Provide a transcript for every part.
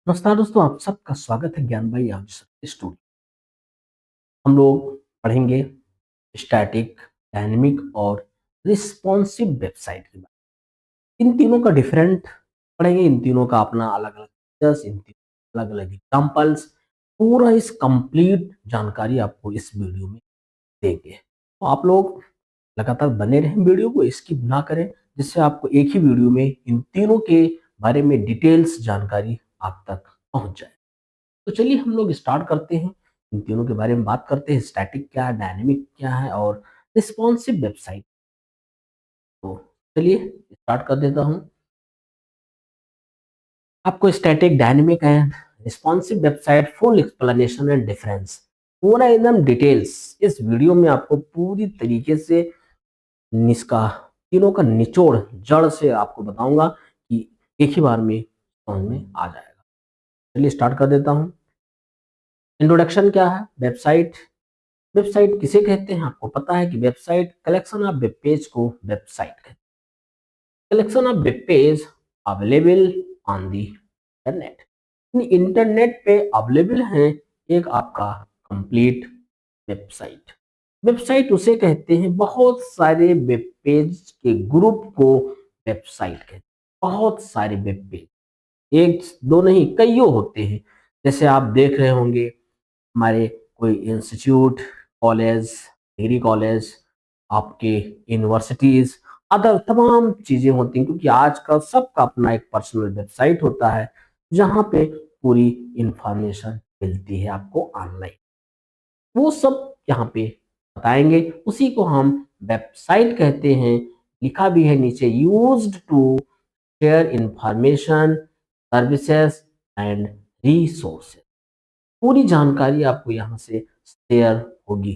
नमस्कार दोस्तों, आप सबका स्वागत है ज्ञान भाई आप स्टूडियो। हम लोग पढ़ेंगे स्टैटिक, डायनेमिक और रिस्पॉन्सिव वेबसाइट के बारे में। इन तीनों का डिफरेंट पढ़ेंगे, इन तीनों का अपना अलग अलग फीचर्स, इन तीनों अलग अलग एग्जाम्पल्स, पूरा इस कंप्लीट जानकारी आपको इस वीडियो में देंगे। तो आप लोग लगातार बने रहें, वीडियो को स्किप ना करें, जिससे आपको एक ही वीडियो में इन तीनों के बारे में डिटेल्स जानकारी आप तक पहुंच जाए। तो चलिए हम लोग स्टार्ट करते हैं। इन तीनों के बारे में बात करते हैं, स्टैटिक क्या है, डायनेमिक क्या है और रिस्पॉन्सिव वेबसाइट। तो चलिए स्टार्ट कर देता हूँ। आपको static, dynamic and responsive website full explanation and difference, पूरा एकदम डिटेल्स इस वीडियो में आपको पूरी तरीके से इसका तीनों का निचोड़ जड़ से आपको बताऊंगा कि एक ही बार में समझ में आ जाएगा। चलिए स्टार्ट कर देता हूँ। इंट्रोडक्शन क्या है? वेबसाइट, वेबसाइट किसे कहते हैं आपको पता है कि website collection of web page को वेबसाइट कहते हैं। Collection of web page available on the internet, internet पे अवेलेबल है एक आपका कंप्लीट वेबसाइट। वेबसाइट उसे कहते हैं, बहुत सारे वेब पेज के ग्रुप को वेबसाइट कहते हैं। बहुत सारे वेब पेज, एक दो नहीं कईयों होते हैं। जैसे आप देख रहे होंगे हमारे कोई इंस्टीट्यूट, कॉलेज, डिग्री कॉलेज, आपके यूनिवर्सिटीज, अदर तमाम चीजें होती हैं, क्योंकि आज का सबका अपना एक पर्सनल वेबसाइट होता है जहाँ पे पूरी इंफॉर्मेशन मिलती है आपको ऑनलाइन। वो सब यहाँ पे बताएंगे, उसी को हम वेबसाइट कहते हैं। लिखा भी है नीचे, used to share information, services and resources. पूरी जानकारी आपको यहाँ से शेयर होगी।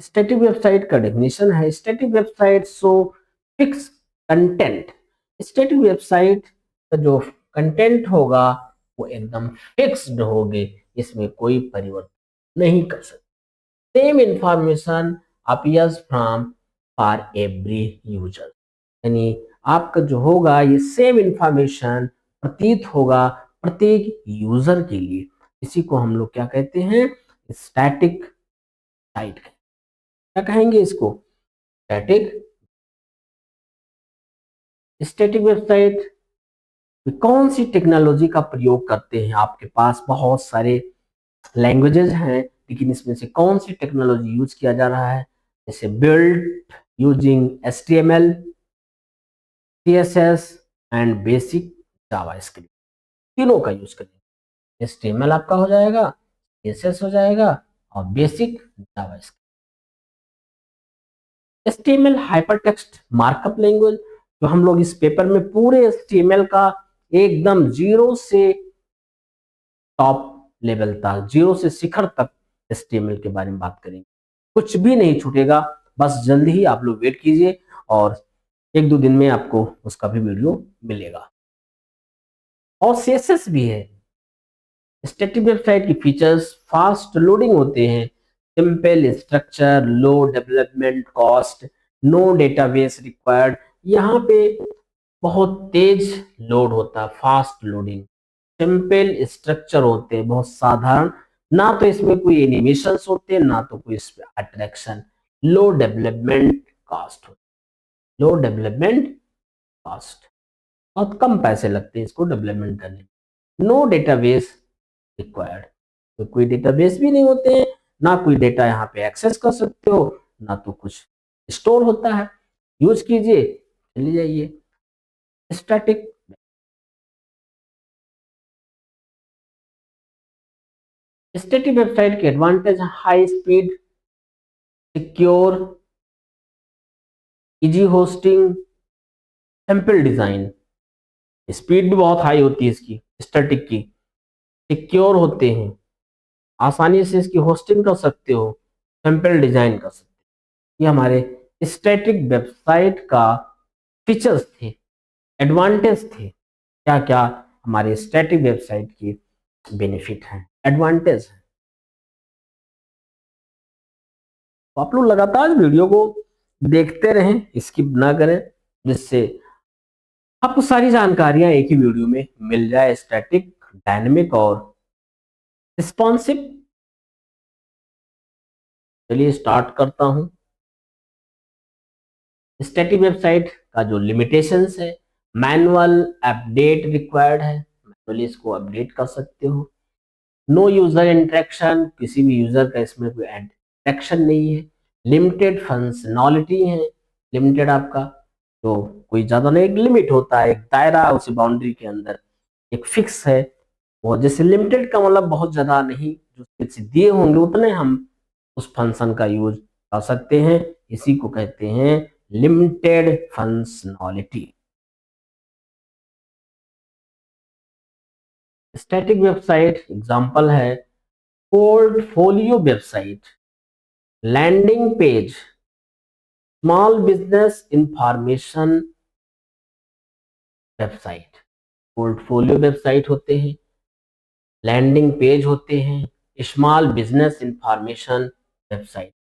स्टैटिक वेबसाइट का डेफिनेशन है, static website so fix content. Static website का जो कंटेंट होगा वो एकदम फिक्स्ड होगे, इसमें कोई परिवर्तन नहीं कर सकते। Same information appears from for every user, यानी आपका जो होगा ये सेम इंफॉर्मेशन प्रतीत होगा प्रत्येक यूजर के लिए। इसी को हम लोग क्या कहते हैं? Static site. क्या कहेंगे इसको? स्टैटिक। स्टैटिक वेबसाइट कौन सी टेक्नोलॉजी का प्रयोग करते हैं? आपके पास बहुत सारे लैंग्वेजेस हैं, लेकिन इसमें से कौन सी टेक्नोलॉजी यूज किया जा रहा है? जैसे build using HTML, CSS and basic JavaScript, तीनों का यूज करेंगे। HTML आपका हो जाएगा, CSS हो जाएगा और basic JavaScript. HTML hypertext markup language, जो हम लोग इस पेपर में पूरे HTML का एकदम जीरो से टॉप लेवल तक, जीरो से शिखर तक HTML के बारे में बात करेंगे। कुछ भी नहीं छूटेगा, बस जल्दी ही आप लोग वेट कीजिए और एक दो दिन में आपको उसका भी वीडियो मिलेगा। और CSS भी है। स्टैटिक वेबसाइट की फीचर्स फास्ट लोडिंग होते हैं, simple structure, low development cost, no database required. यहाँ पे बहुत तेज लोड होता है, फास्ट लोडिंग, सिंपल स्ट्रक्चर होते हैं, बहुत साधारण, ना तो इसमें कोई एनिमेशंस होते हैं ना तो कोई इसमें अट्रैक्शन। लो डेवलपमेंट कॉस्ट, लो डेवलपमेंट कॉस्ट, बहुत कम पैसे लगते हैं इसको डेवलपमेंट करने में। नो डेटाबेस रिक्वायर्ड, तो कोई डेटाबेस भी नहीं होते हैं, ना कोई डेटा यहाँ पे एक्सेस कर सकते हो, ना तो कुछ स्टोर होता है। यूज कीजिए, चले जाइए। स्टैटिक, स्टैटिक वेबसाइट के advantage: high speed, secure, easy hosting, simple design. Speed भी बहुत हाई होती है इसकी, स्टैटिक की। सिक्योर होते हैं, आसानी से इसकी होस्टिंग कर सकते हो, सिंपल डिजाइन कर सकते हो। ये हमारे स्टैटिक वेबसाइट का फीचर्स थे, एडवांटेज थे। क्या क्या हमारे स्टैटिक वेबसाइट की बेनिफिट हैं, एडवांटेज हैं। तो आप लोग लगातार वीडियो को देखते रहें, स्किप ना करें, जिससे आपको सारी जानकारियां एक ही वीडियो में मिल जाए, स्टैटिक, डायनेमिक और रिस्पॉन्सिव। चलिए स्टार्ट करता हूं। स्टैटिक वेबसाइट का जो लिमिटेशंस है, मैनुअल अपडेट रिक्वायर्ड है, मैनुअली इसको अपडेट कर सकते हो। नो यूजर इंटरेक्शन, किसी भी यूजर का इसमें कोई इंटरेक्शन नहीं है। लिमिटेड फंक्शनलिटी है, लिमिटेड आपका तो कोई ज्यादा नहीं, एक लिमिट होता है, एक दायरा, उसी बाउंड्री के अंदर एक फिक्स है। और जैसे लिमिटेड का मतलब बहुत ज्यादा नहीं, जो फिक्स दिए होंगे उतने हम उस फंक्शन का यूज कर सकते हैं। इसी को कहते हैं limited functionality. Static website example है portfolio website, landing page, small business information website. Portfolio website होते हैं, लैंडिंग पेज होते हैं, स्मॉल बिजनेस इंफॉर्मेशन वेबसाइट।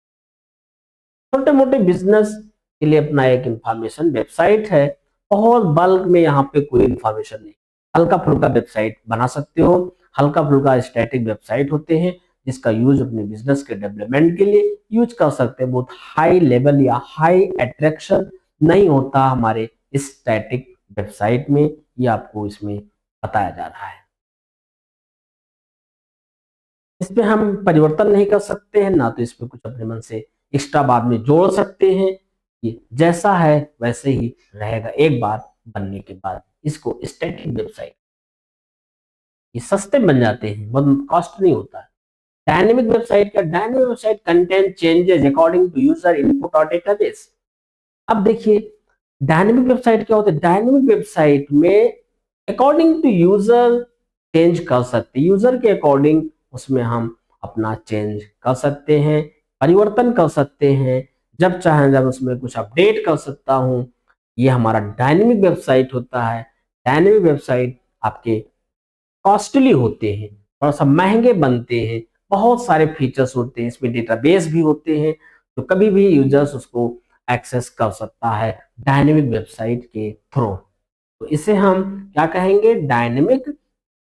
छोटे मोटे बिजनेस के लिए अपना एक इंफॉर्मेशन वेबसाइट है। बहुत बल्क में यहाँ पे कोई इंफॉर्मेशन नहीं, हल्का फुल्का वेबसाइट बना सकते हो। हल्का फुल्का स्टैटिक वेबसाइट होते हैं जिसका यूज अपने बिजनेस के डेवलपमेंट के लिए यूज कर सकते हैं। बहुत हाई लेवल या हाई अट्रैक्शन नहीं होता हमारे स्टैटिक वेबसाइट में, ये आपको इसमें बताया जा रहा है। इसमें हम परिवर्तन नहीं कर सकते हैं, ना तो इसमें कुछ अपने मन से एक्स्ट्रा बाद में जोड़ सकते हैं। ये जैसा है वैसे ही रहेगा एक बार बनने के बाद। इसको स्टैटिक वेबसाइट, ये सस्ते बन जाते हैं, बहुत कॉस्ट नहीं होता है। डायनेमिक वेबसाइट का, dynamic website content changes according to user input और डेटाबेस। अब देखिए डायनेमिक वेबसाइट क्या होता है, डायनेमिक वेबसाइट में अकॉर्डिंग टू यूजर चेंज कर सकते हैं, यूजर के अकॉर्डिंग उसमें हम अपना चेंज कर सकते हैं, परिवर्तन कर सकते हैं। जब चाहे जब उसमें कुछ अपडेट कर सकता हूं। ये हमारा डायनेमिक वेबसाइट होता है। डायनेमिक वेबसाइट आपके कॉस्टली होते हैं, थोड़ा सा महंगे बनते हैं, बहुत सारे फीचर्स होते हैं, इसमें डेटाबेस भी होते हैं, तो कभी भी यूजर्स उसको एक्सेस कर सकता है डायनेमिक वेबसाइट के थ्रू। तो इसे हम क्या कहेंगे, डायनेमिक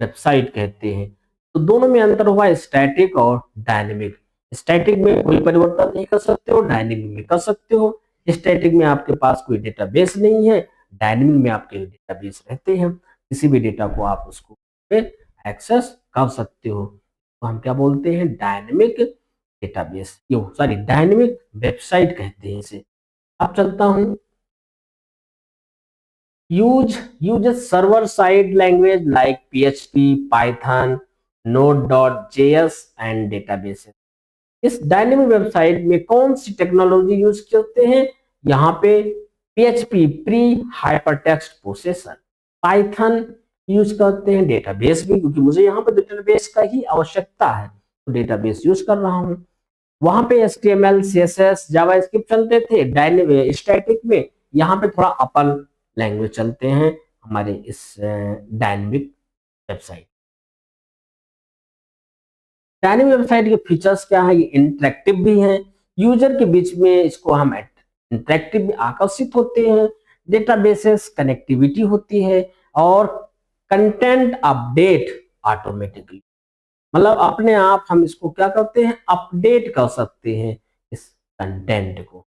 वेबसाइट कहते हैं। तो दोनों में अंतर हुआ स्टैटिक और डायनेमिक। स्टैटिक में कोई परिवर्तन नहीं कर सकते हो, डायनेमिक में कर सकते हो। स्टैटिक में आपके पास कोई डेटाबेस नहीं है, डायनेमिक में आपके डेटाबेस रहते हैं, किसी भी डेटा को आप उसको एक्सेस कर सकते हो। तो हम क्या बोलते हैं, डायनेमिक डेटाबेस, यो सॉरी डायनेमिक वेबसाइट कहते हैं इसे। अब चलता हूं, use server side language like PHP, Python, Node.js and database. इस डायनेमिक वेबसाइट में कौन सी टेक्नोलॉजी यूज करते हैं, यहाँ पे PHP, pre hypertext processor, Python use करते हैं, डेटाबेस भी, क्योंकि मुझे यहाँ पे डेटाबेस का ही आवश्यकता है तो डेटाबेस यूज कर रहा हूँ। वहां पे HTML, CSS, जावास्क्रिप्ट चलते थे डायनेमिक स्टैटिक में, यहाँ पे थोड़ा अपर लैंग्वेज चलते हैं हमारे इस डायनेमिक वेबसाइट। डायनेमिक वेबसाइट के फीचर्स क्या है, ये इंटरेक्टिव भी है, यूजर के बीच में इसको हम इंटरेक्टिव आकर्षित होते हैं, डेटाबेसेस कनेक्टिविटी होती है, और कंटेंट अपडेट ऑटोमेटिकली, मतलब अपने आप हम इसको क्या करते हैं, अपडेट कर सकते हैं इस कंटेंट को।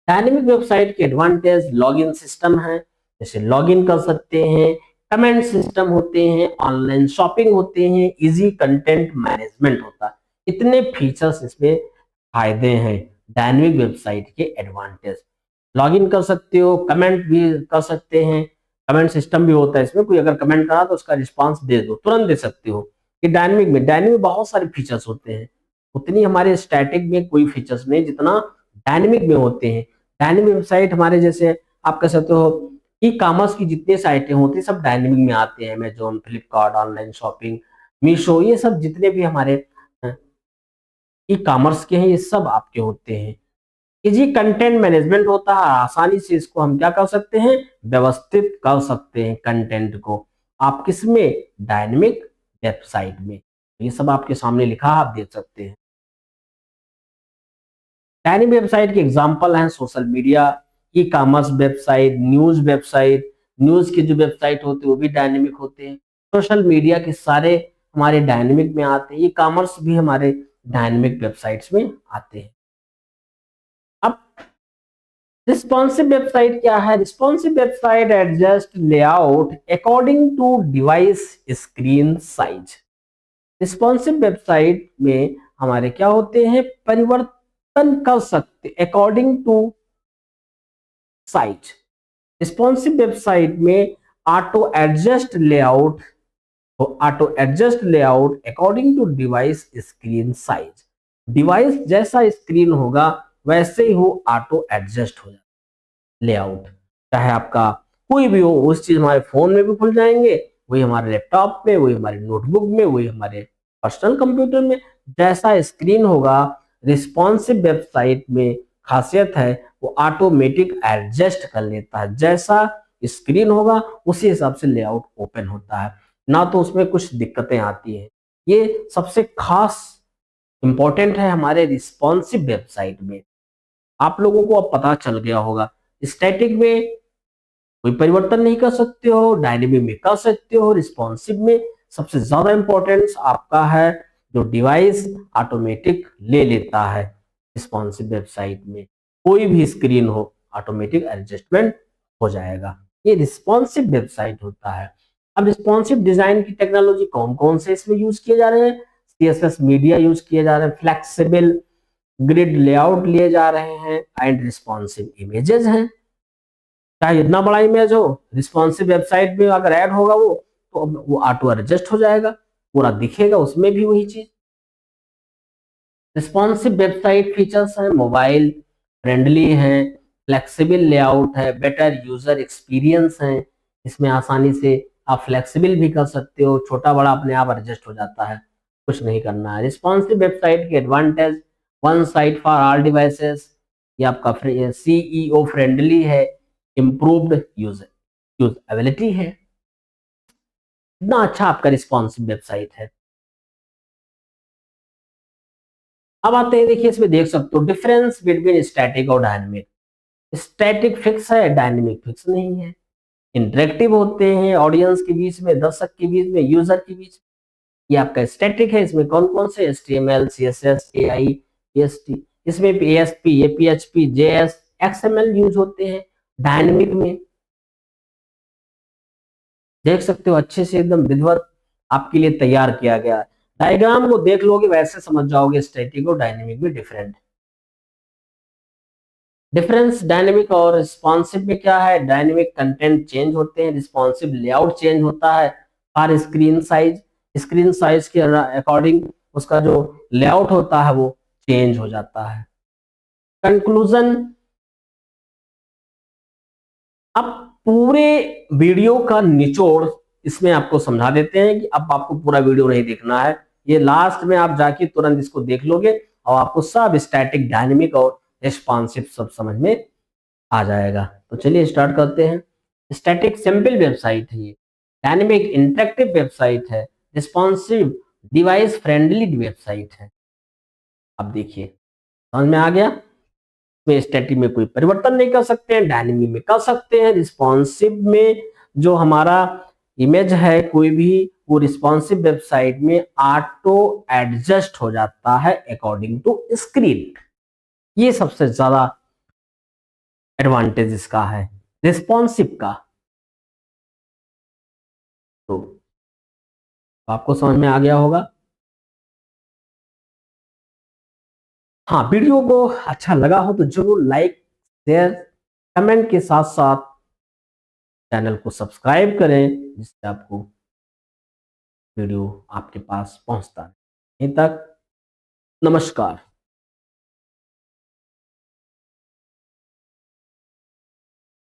डायनेमिक वेबसाइट के एडवांटेज लॉगिन सिस्टम है, जैसे लॉगिन कर सकते हैं, कमेंट सिस्टम होते हैं, ऑनलाइन शॉपिंग होते हैं, इजी कंटेंट मैनेजमेंट होता है। इतने फीचर्स इसमें फायदे हैं डायनेमिक वेबसाइट के एडवांटेज। लॉगिन कर सकते हो, कमेंट भी कर सकते हैं, कमेंट सिस्टम भी होता है इसमें, कोई अगर कमेंट करा तो उसका रिस्पांस दे दो, तुरंत दे सकते हो। कि डायनेमिक में बहुत सारे फीचर्स होते हैं, उतनी हमारे स्टैटिक में कोई फीचर्स नहीं जितना डायनेमिक में होते हैं। डायनेमिक वेबसाइट हमारे जैसे आप कह सकते हो ई कॉमर्स की जितनी साइटें होती है सब डायनेमिक में आते हैं, Amazon, Flipkart, online shopping, Meesho, ये सब जितने भी हमारे ई कॉमर्स के हैं ये सब आपके होते हैं। इजी कंटेंट मैनेजमेंट होता है, आसानी से इसको हम क्या कर सकते हैं, व्यवस्थित कर सकते हैं कंटेंट को। आप किसमें, डायनेमिक वेबसाइट में। ये सब आपके सामने लिखा आप देख सकते हैं। डायनेमिक वेबसाइट के एग्जांपल हैं social media, e commerce website, website, news की जो वेबसाइट होती है वो भी डायनेमिक होते हैं। सोशल मीडिया के सारे हमारे डायनेमिक में आते हैं, ई कॉमर्स भी हमारे डायनेमिक वेबसाइट्स में आते हैं। अब रिस्पॉन्सिव वेबसाइट क्या है? Responsive website adjust layout according to device screen size. Responsive website में हमारे क्या होते हैं? परिवर्तन कर सकते according to size. Responsive website में auto adjust layout according to device screen size. Device जैसा स्क्रीन होगा वैसे ही वो ऑटो एडजस्ट हो जाए लेआउट। चाहे आपका कोई भी हो, उस चीज हमारे फोन में भी खुल जाएंगे, वही हमारे लैपटॉप में, वही हमारे नोटबुक में, वही हमारे पर्सनल कंप्यूटर में। जैसा स्क्रीन होगा रिस्पॉन्सिव वेबसाइट में खासियत है वो ऑटोमेटिक एडजस्ट कर लेता है। जैसा स्क्रीन होगा उसी हिसाब से लेआउट ओपन होता है, ना तो उसमें कुछ दिक्कतें आती हैं। ये सबसे खास इंपॉर्टेंट है हमारे रिस्पॉन्सिव वेबसाइट में। आप लोगों को अब पता चल गया होगा। स्टैटिक में कोई परिवर्तन नहीं कर सकते हो, डायनेमिक में कर सकते हो, रिस्पॉन्सिव में सबसे ज्यादा इंपॉर्टेंस आपका है जो डिवाइस ऑटोमेटिक ले लेता है। रिस्पॉन्सिव वेबसाइट में कोई भी स्क्रीन हो ऑटोमेटिक एडजस्टमेंट हो जाएगा। ये रिस्पॉन्सिव वेबसाइट होता है। अब रिस्पॉन्सिव डिजाइन की टेक्नोलॉजी कौन कौन से इसमें यूज किए जा रहे हैं? सीएसएस मीडिया यूज किए जा रहे हैं, फ्लेक्सिबल ग्रिड लेआउट लिए जा रहे हैं, एंड रिस्पॉन्सिव इमेजेस हैं। चाहे जितना बड़ा इमेज हो, रिस्पॉन्सिव वेबसाइट में अगर ऐड होगा वो तो वो ऑटो एडजस्ट हो जाएगा, पूरा दिखेगा उसमें भी वही चीज। रिस्पॉन्सिव वेबसाइट फीचर्स हैं, मोबाइल फ्रेंडली हैं, फ्लेक्सिबल लेआउट है, बेटर यूजर एक्सपीरियंस है। इसमें आसानी से आप फ्लेक्सिबल भी कर सकते हो, छोटा बड़ा अपने आप एडजस्ट हो जाता है, कुछ नहीं करना है। रिस्पॉन्सिव वेबसाइट के advantage: one site for all devices, ये आपका सीईओ फ्रेंडली है, इम्प्रूव्ड यूजेबिलिटी है। इतना अच्छा आपका रिस्पॉन्सिव वेबसाइट है। अब आते हैं, देखिए इसमें देख सकते हो डिफरेंस बिटवीन स्टैटिक और डायनेमिक। स्टैटिक फिक्स है, डायनेमिक फिक्स नहीं है। इंटरेक्टिव होते हैं ऑडियंस के बीच में, दर्शक के बीच में, यूजर के बीच में। ये आपका स्टैटिक है। इसमें कौन कौन से? HTML, CSS, AI, PST, इसमें ASP, PHP, JS, XML use होते हैं। डायनेमिक में देख सकते हो अच्छे से एकदम विधिवत आपके लिए तैयार किया गया है। डायग्राम को देख लोगे वैसे समझ जाओगे स्टैटिक और डायनेमिक में डिफरेंट। डिफरेंस डायनेमिक और रिस्पॉन्सिव में क्या है? डायनेमिक कंटेंट चेंज होते हैं, रिस्पॉन्सिव लेआउट चेंज होता है। हर स्क्रीन साइज के अकॉर्डिंग उसका जो लेआउट होता है वो चेंज हो जाता है। कंक्लूजन: अब पूरे वीडियो का निचोड़ इसमें आपको समझा देते हैं कि अब आपको पूरा वीडियो नहीं देखना है, ये लास्ट में आप जाके तुरंत इसको देख लोगे और आपको सब स्टैटिक, डायनेमिक और रिस्पॉन्सिव सब समझ में आ जाएगा। तो चलिए स्टार्ट करते हैं। स्टैटिक सिंपल वेबसाइट है, ये डायनेमिक इंटरेक्टिव वेबसाइट है, रिस्पॉन्सिव डिवाइस फ्रेंडली वेबसाइट है। अब देखिए समझ में आ गया। में स्टैटिक में कोई परिवर्तन नहीं कर सकते हैं, डायनेमिक में कर सकते हैं। रिस्पॉन्सिव में जो हमारा इमेज है कोई भी, वो रिस्पॉन्सिव वेबसाइट में ऑटो एडजस्ट हो जाता है अकॉर्डिंग टू स्क्रीन। ये सबसे ज्यादा एडवांटेज इसका है रिस्पॉन्सिव का। तो आपको समझ में आ गया होगा। हाँ, वीडियो को अच्छा लगा हो तो जरूर लाइक, शेयर, कमेंट के साथ साथ चैनल को सब्सक्राइब करें, जिससे आपको वीडियो आपके पास पहुंचता है। तक नमस्कार।